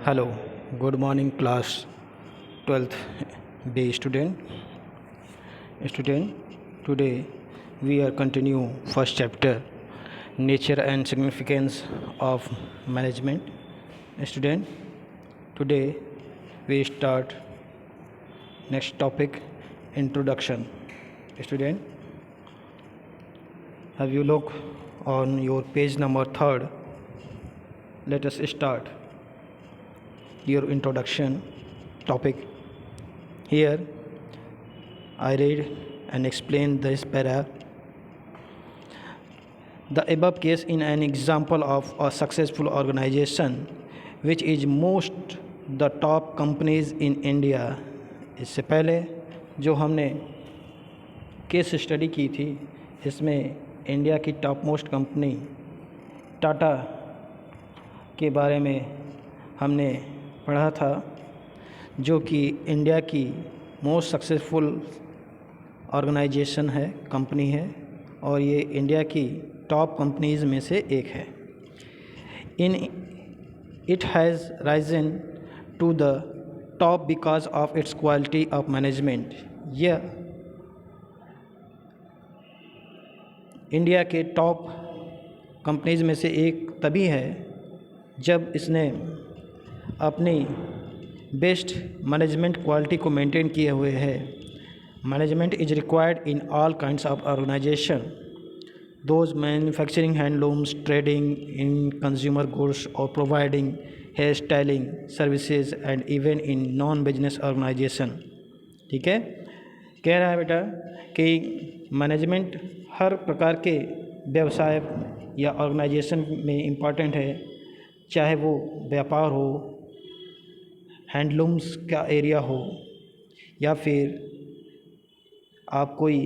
Hello, good morning class 12th B student. Today we are continue first chapter nature and significance of management. Student, today we start next topic introduction. Student, have you look on your page number 3rd? Let us start your introduction topic. Here I read and explain this para. The above case in an example of a successful organization which is most the top companies in India. इससे पहले जो हमने case study की थी इसमें India की top most company Tata के बारे में हमने पढ़ा था, जो कि इंडिया की मोस्ट सक्सेसफुल ऑर्गेनाइजेशन है, कंपनी है, और ये इंडिया की टॉप कंपनीज़ में से एक है. It has risen to the top because of its quality of management. यह इंडिया के टॉप कंपनीज़ में से एक तभी है जब इसने अपनी बेस्ट मैनेजमेंट क्वालिटी को मेंटेन किए हुए है. Management is required in all kinds of organisation, those manufacturing, handlooms, trading in consumer goods और providing hair styling services and even in non business organisation. ठीक है, कह रहा है बेटा कि मैनेजमेंट हर प्रकार के व्यवसाय या ऑर्गेनाइजेशन में इम्पॉर्टेंट है, चाहे वो व्यापार हो, हैंडलूम्स का एरिया हो, या फिर आप कोई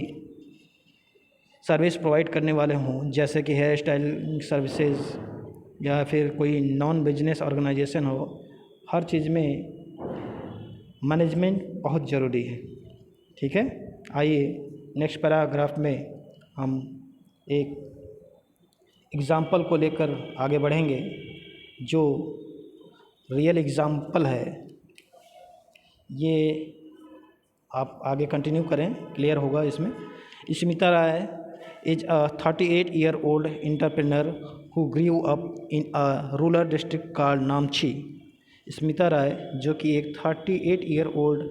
सर्विस प्रोवाइड करने वाले हों जैसे कि हेयर स्टाइलिंग सर्विसेज, या फिर कोई नॉन बिजनेस ऑर्गेनाइजेशन हो. हर चीज़ में मैनेजमेंट बहुत ज़रूरी है. ठीक है, आइए नेक्स्ट पैराग्राफ में हम एक एग्ज़ाम्पल को लेकर आगे बढ़ेंगे, जो रियल एग्ज़ाम्पल है. ये आप आगे कंटिन्यू करें, क्लियर होगा इसमें. Smita Rai is a 38-year-old entrepreneur who grew up in a rural district called Namchi. Smita Rai जो कि एक 38-year-old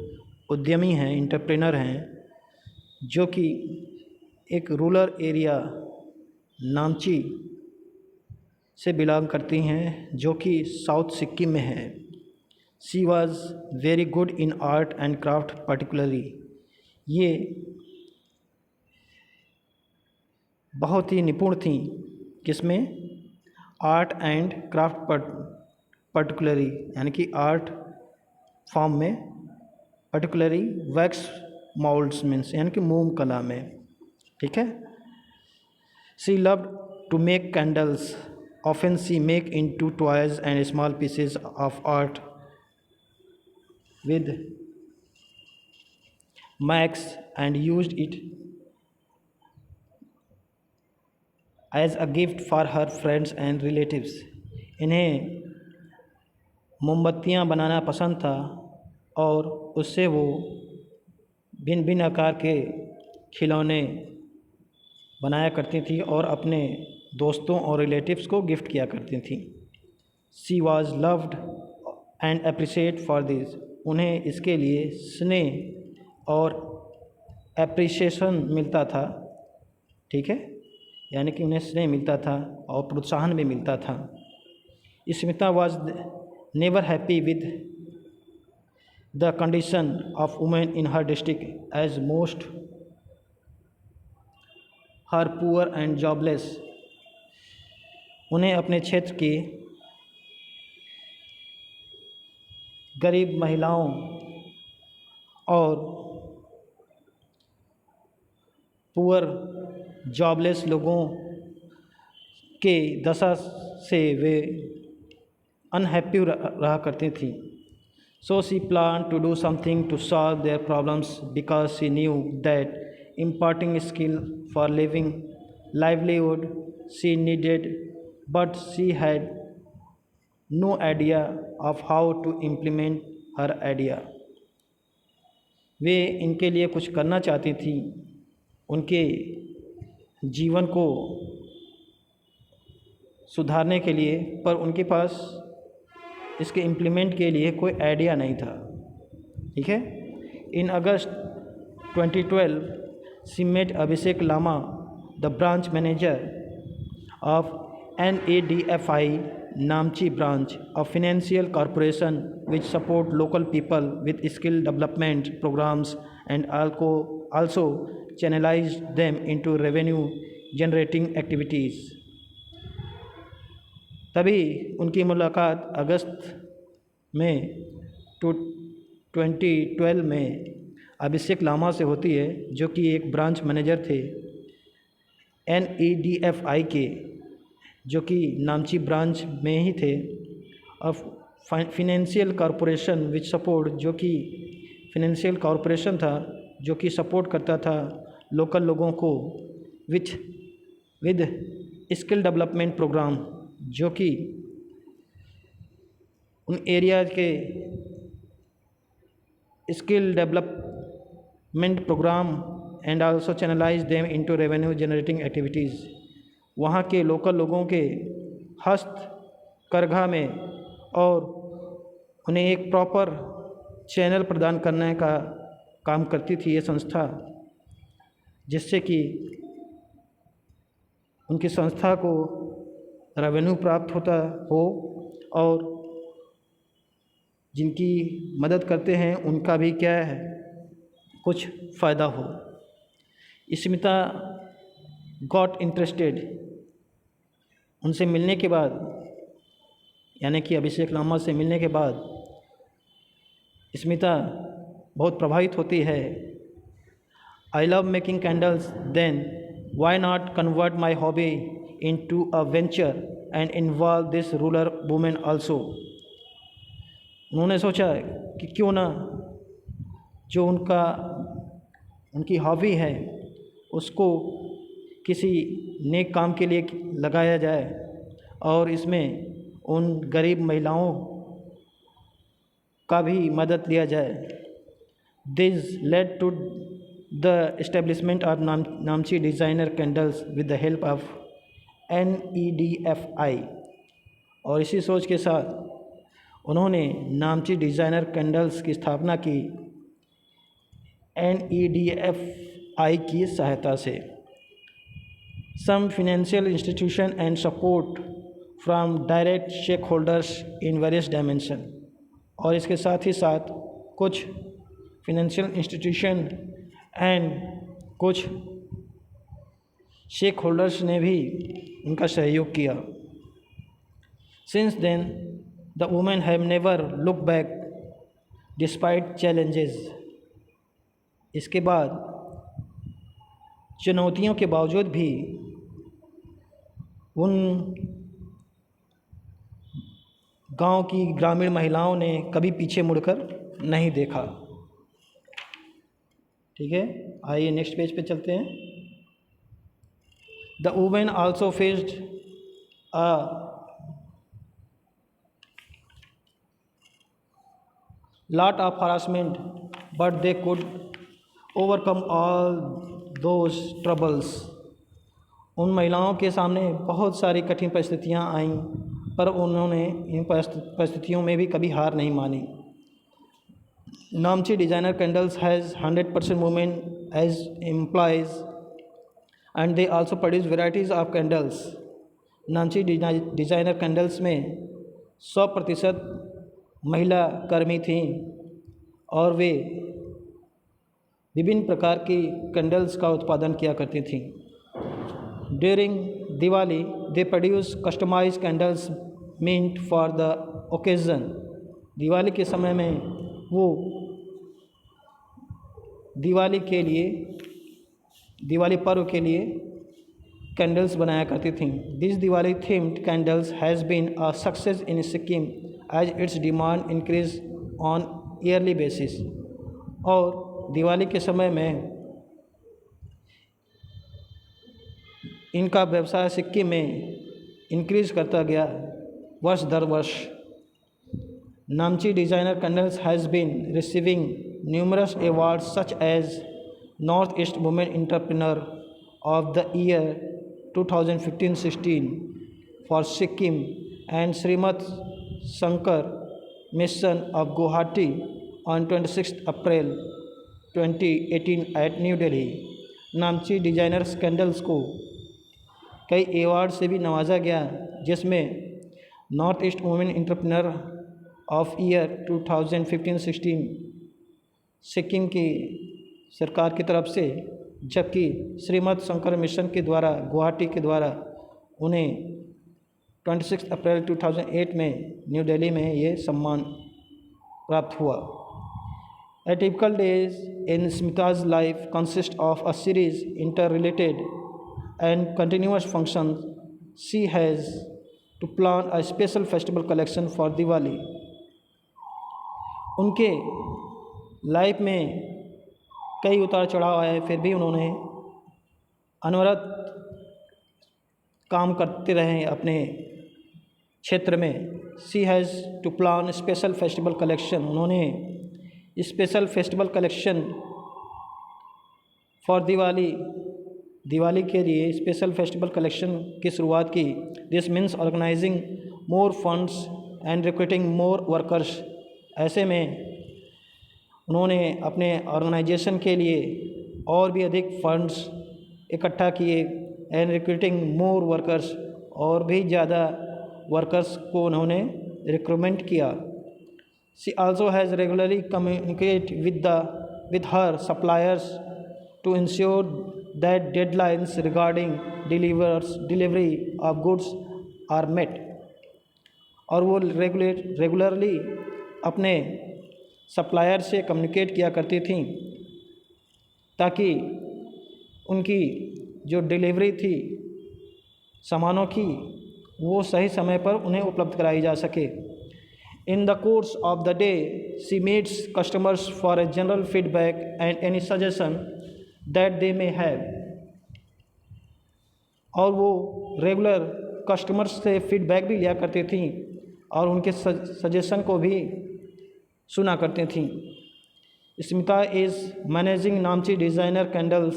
उद्यमी हैं, एंटरप्रेन्योर हैं, जो कि एक रूरल एरिया नामची से बिलोंग करती हैं, जो कि साउथ सिक्किम में है. She was very good in art and craft particularly. ये बहुत ही निपुण थी किसमें? आर्ट एंड क्राफ्ट पर्टिकुलरली, यानी कि आर्ट फॉर्म में, पर्टिकुलरली वैक्स मोल्ड्स मीन्स यानी कि मोम कला में. ठीक है. She loved to make candles. Often she make into toys and small pieces of art with wax and used it as a gift for her friends and relatives. इन्हें मोमबत्तियाँ बनाना पसंद था और उससे वो भिन्न भिन्न आकार के खिलौने बनाया करती थी और अपने दोस्तों और रिलेटिव्स को गिफ्ट किया करती थी. She was loved and appreciate for this. उन्हें इसके लिए स्नेह और एप्रिसिएशन मिलता था. ठीक है, यानी कि उन्हें स्नेह मिलता था और प्रोत्साहन भी मिलता था. Smita was never happy with the condition of women in her district as most her poor and jobless. उन्हें अपने क्षेत्र की गरीब महिलाओं और पुअर जॉबलेस लोगों के दशा से वे अनहैप्पी रहा करती थी. So she plan to do something to solve their problems because she knew that imparting skill for living livelihood she needed, but she had no idea of how to implement her idea. वे इनके लिए कुछ करना चाहती थी, उनके जीवन को सुधारने के लिए, पर उनके पास इसके इम्प्लीमेंट के लिए कोई आइडिया नहीं था। ठीक है। इन अगस्त 2012 she met Abhishek Lama, the branch manager of NADFI Namchi branch, a financial corporation which support local people with skill development programs and also channelized them into revenue generating activities. तभी उनकी मुलाकात अगस्त में 2012 में अभिषेक लामा से होती है, जो कि एक ब्रांच मैनेजर थे NADFI के, जो कि नामची ब्रांच में ही थे, of financial corporation which support, जो कि फाइनेंशियल कॉरपोरेशन था जो कि सपोर्ट करता था लोकल लोगों को विद स्किल डेवलपमेंट प्रोग्राम, जो कि उन एरियाज़ के skill development program and also channelize them into revenue generating activities. वहाँ के लोकल लोगों के हस्तकरघा में और उन्हें एक प्रॉपर चैनल प्रदान करने का काम करती थी ये संस्था, जिससे कि उनकी संस्था को रेवेन्यू प्राप्त होता हो और जिनकी मदद करते हैं उनका भी क्या है, कुछ फ़ायदा हो। स्मिता गॉट इंटरेस्टेड, उनसे मिलने के बाद, यानी कि अभिषेक लामा से मिलने के बाद स्मिता बहुत प्रभावित होती है। I love making candles, then why not convert my hobby into a venture and involve this rural women also. उन्होंने सोचा कि क्यों ना जो उनकी हॉबी है उसको किसी नेक काम के लिए लगाया जाए और इसमें उन गरीब महिलाओं का भी मदद लिया जाए। This led to the establishment of Namchi designer candles with the help of NADFI। और इसी सोच के साथ उन्होंने नामची डिज़ाइनर कैंडल्स की स्थापना की NADFI की सहायता से। Some financial institution and support from direct stakeholders in various dimension. और इसके साथ ही साथ कुछ फिनेंशियल इंस्टीट्यूशन एंड कुछ शेक होल्डर्स ने भी उनका सहयोग किया। Since then the women have never look back despite challenges. इसके बाद चुनौतियों के बावजूद भी उन गांव की ग्रामीण महिलाओं ने कभी पीछे मुड़कर नहीं देखा। ठीक है, आइए नेक्स्ट पेज पे चलते हैं। The women also faced a lot of harassment, but they could overcome all those troubles। उन महिलाओं के सामने बहुत सारी कठिन परिस्थितियां आईं, पर उन्होंने इन परिस्थितियों में भी कभी हार नहीं मानी। Namchi designer candles has 100% women as employees and they also produce varieties of candles। Namchi designer candles में 100% महिला कर्मी थीं और वे विभिन्न प्रकार की कैंडल्स का उत्पादन किया करती थीं। During Diwali they produce customize candles meant for the occasion. Diwali के समय में वो दिवाली पर्व के लिए कैंडल्स बनाया करती थीं। This Diwali themed candles has been a success in Sikkim as its demand increase on yearly basis. और दिवाली के समय में इनका व्यवसाय सिक्किम में इंक्रीज करता गया वर्ष दर वर्ष। Namchi Designer Candles has been receiving numerous awards such as Northeast Women Entrepreneur of the Year 2015-16 for Sikkim and Srimat Shankar Mission of Guwahati on 26th April 2018 at New Delhi. Namchi designers candles को कई award से भी नवाजा गया, जिसमें north east women entrepreneur of year 2015-16 Sikkim की सरकार की तरफ से, जबकि श्रीमद शंकर मिशन के द्वारा गुवाहाटी के द्वारा उन्हें 26 अप्रैल 2008 में न्यू दिल्ली में ये सम्मान प्राप्त हुआ। A typical days in Smita's life consist of a series interrelated and continuous functions. She has to plan a special festival collection for Diwali. उनके लाइफ में कई उतार चढ़ाव आए, फिर भी उन्होंने अनवरत काम करते रहे अपने क्षेत्र में। She has to plan special festival collection, उन्होंने special festival collection for Diwali के लिए स्पेशल फेस्टिवल कलेक्शन की शुरुआत की। This means organising more funds and recruiting more workers. ऐसे में उन्होंने अपने ऑर्गेनाइजेशन के लिए और भी अधिक फंड्स इकट्ठा किए एंड रिक्रूटिंग मोर वर्कर्स, और भी ज़्यादा वर्कर्स को उन्होंने रिक्रूटमेंट किया। She also has regularly communicate with her suppliers to ensure that deadlines regarding delivery of goods are met. और वो रेगुलरली अपने सप्लायर से कम्युनिकेट किया करती थी ताकि उनकी जो डिलीवरी थी सामानों की वो सही समय पर उन्हें उपलब्ध कराई जा सके। In the course of the day, she meets customers for a general feedback and any suggestion that they may have. और वो रेगुलर कस्टमर्स से फीडबैक भी लिया करती थी और उनके सजेशन को भी सुना करती थी। Smita is managing Namchi designer candles.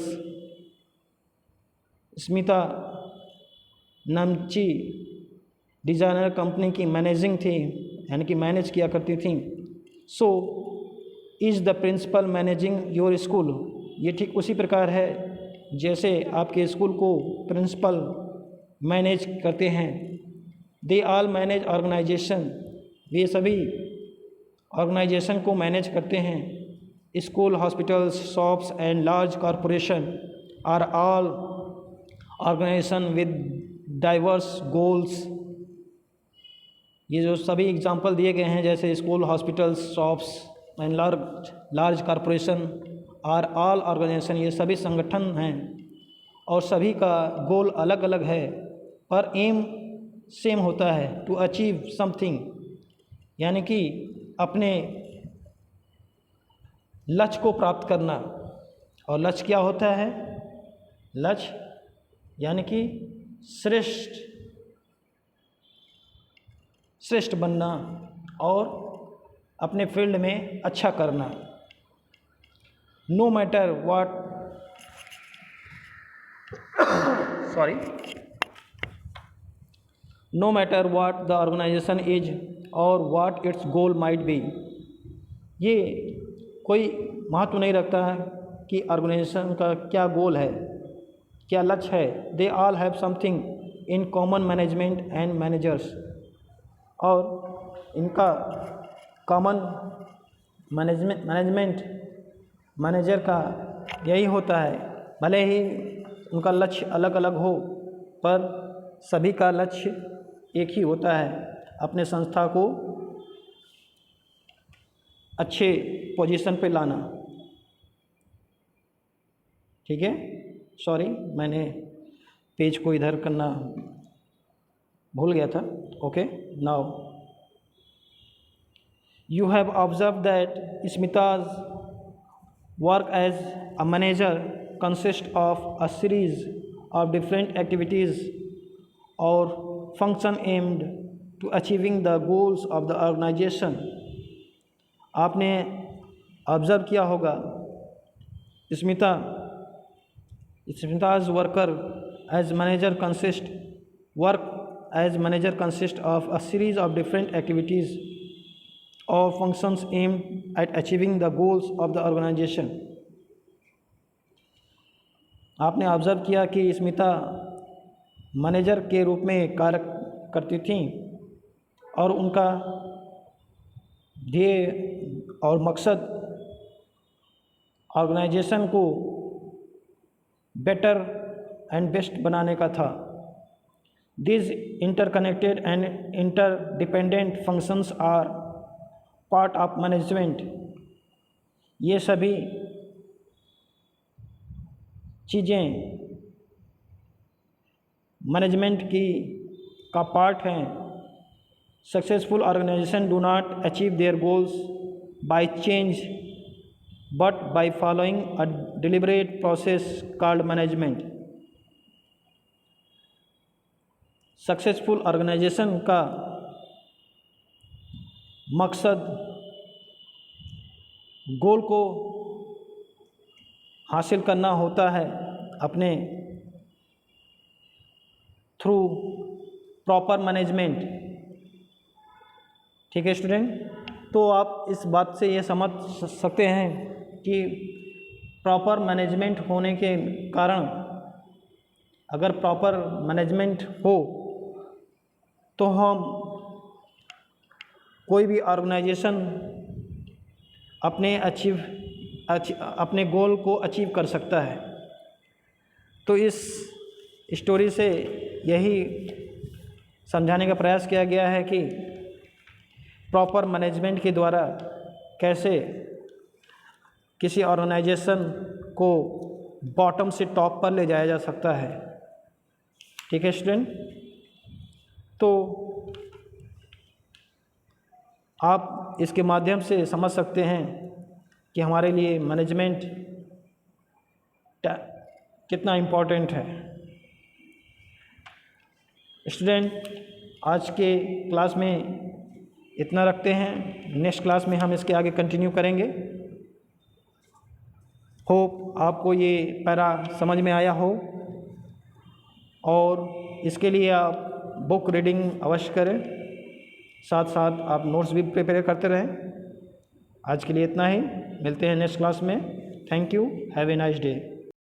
Smita Namchi designer company की मैनेजिंग थी, यानी कि मैनेज किया करती थी। So is the principal managing your school. ये ठीक उसी प्रकार है जैसे आपके स्कूल को प्रिंसिपल मैनेज करते हैं। दे ऑल मैनेज ऑर्गेनाइजेशन, वे सभी ऑर्गेनाइजेशन को मैनेज करते हैं। School, hospitals, shops and large corporation are all organization with diverse goals. ये जो सभी एग्जाम्पल दिए गए हैं, जैसे school, hospitals, shops and large corporation are all organization, ये सभी संगठन हैं और सभी का गोल अलग अलग है पर एम सेम होता है, टू अचीव समथिंग, यानी कि अपने लक्ष्य को प्राप्त करना। और लक्ष्य क्या होता है? लक्ष्य यानी कि श्रेष्ठ बनना और अपने फील्ड में अच्छा करना। No matter what the organisation is और what its goal might be. ये कोई महत्व नहीं रखता है कि ऑर्गेनाइजेशन का क्या गोल है, क्या लक्ष्य है। They all have something in common, management and managers. और इनका कॉमन मैनेजर का यही होता है। भले ही उनका लक्ष्य अलग अलग हो पर सभी का लक्ष्य एक ही होता है, अपने संस्था को अच्छे पोजीशन पे लाना। ठीक है, सॉरी मैंने पेज को इधर करना भूल गया था। Okay, now you have observe that Smita's work as a manager consist of a series of different activities or function aimed to achieving the goals of the organization. आपने ऑब्ज़र्व किया होगा Smita's work as manager consists of a series of different activities or functions aimed at achieving the goals of the organization. आपने observe किया कि Smita manager के रूप में कार्य करती थीं और उनका ध्येय और मकसद ऑर्गेनाइजेशन को बेटर एंड बेस्ट बनाने का था. These interconnected and interdependent functions are part of management. ये सभी चीज़ें मैनेजमेंट का पार्ट हैं. Successful organization do not achieve their goals by change but by following a deliberate process called management. Successful organization का मकसद गोल को हासिल करना होता है अपने थ्रू प्रॉपर मैनेजमेंट. ठीक है स्टूडेंट, तो आप इस बात से ये समझ सकते हैं कि प्रॉपर मैनेजमेंट होने के कारण, अगर प्रॉपर मैनेजमेंट हो तो हम कोई भी ऑर्गेनाइजेशन अपने गोल को अचीव कर सकता है. तो इस स्टोरी से यही समझाने का प्रयास किया गया है कि प्रॉपर मैनेजमेंट के द्वारा कैसे किसी ऑर्गेनाइजेशन को बॉटम से टॉप पर ले जाया जा सकता है. ठीक है स्टूडेंट, तो आप इसके माध्यम से समझ सकते हैं कि हमारे लिए मैनेजमेंट कितना इम्पोर्टेंट है. स्टूडेंट, आज के क्लास में इतना रखते हैं. नेक्स्ट क्लास में हम इसके आगे कंटिन्यू करेंगे. होप आपको ये पैरा समझ में आया हो और इसके लिए आप बुक रीडिंग अवश्य करें, साथ साथ आप नोट्स भी प्रिपेयर करते रहें. आज के लिए इतना ही. मिलते हैं नेक्स्ट क्लास में. Thank you. Have a nice day.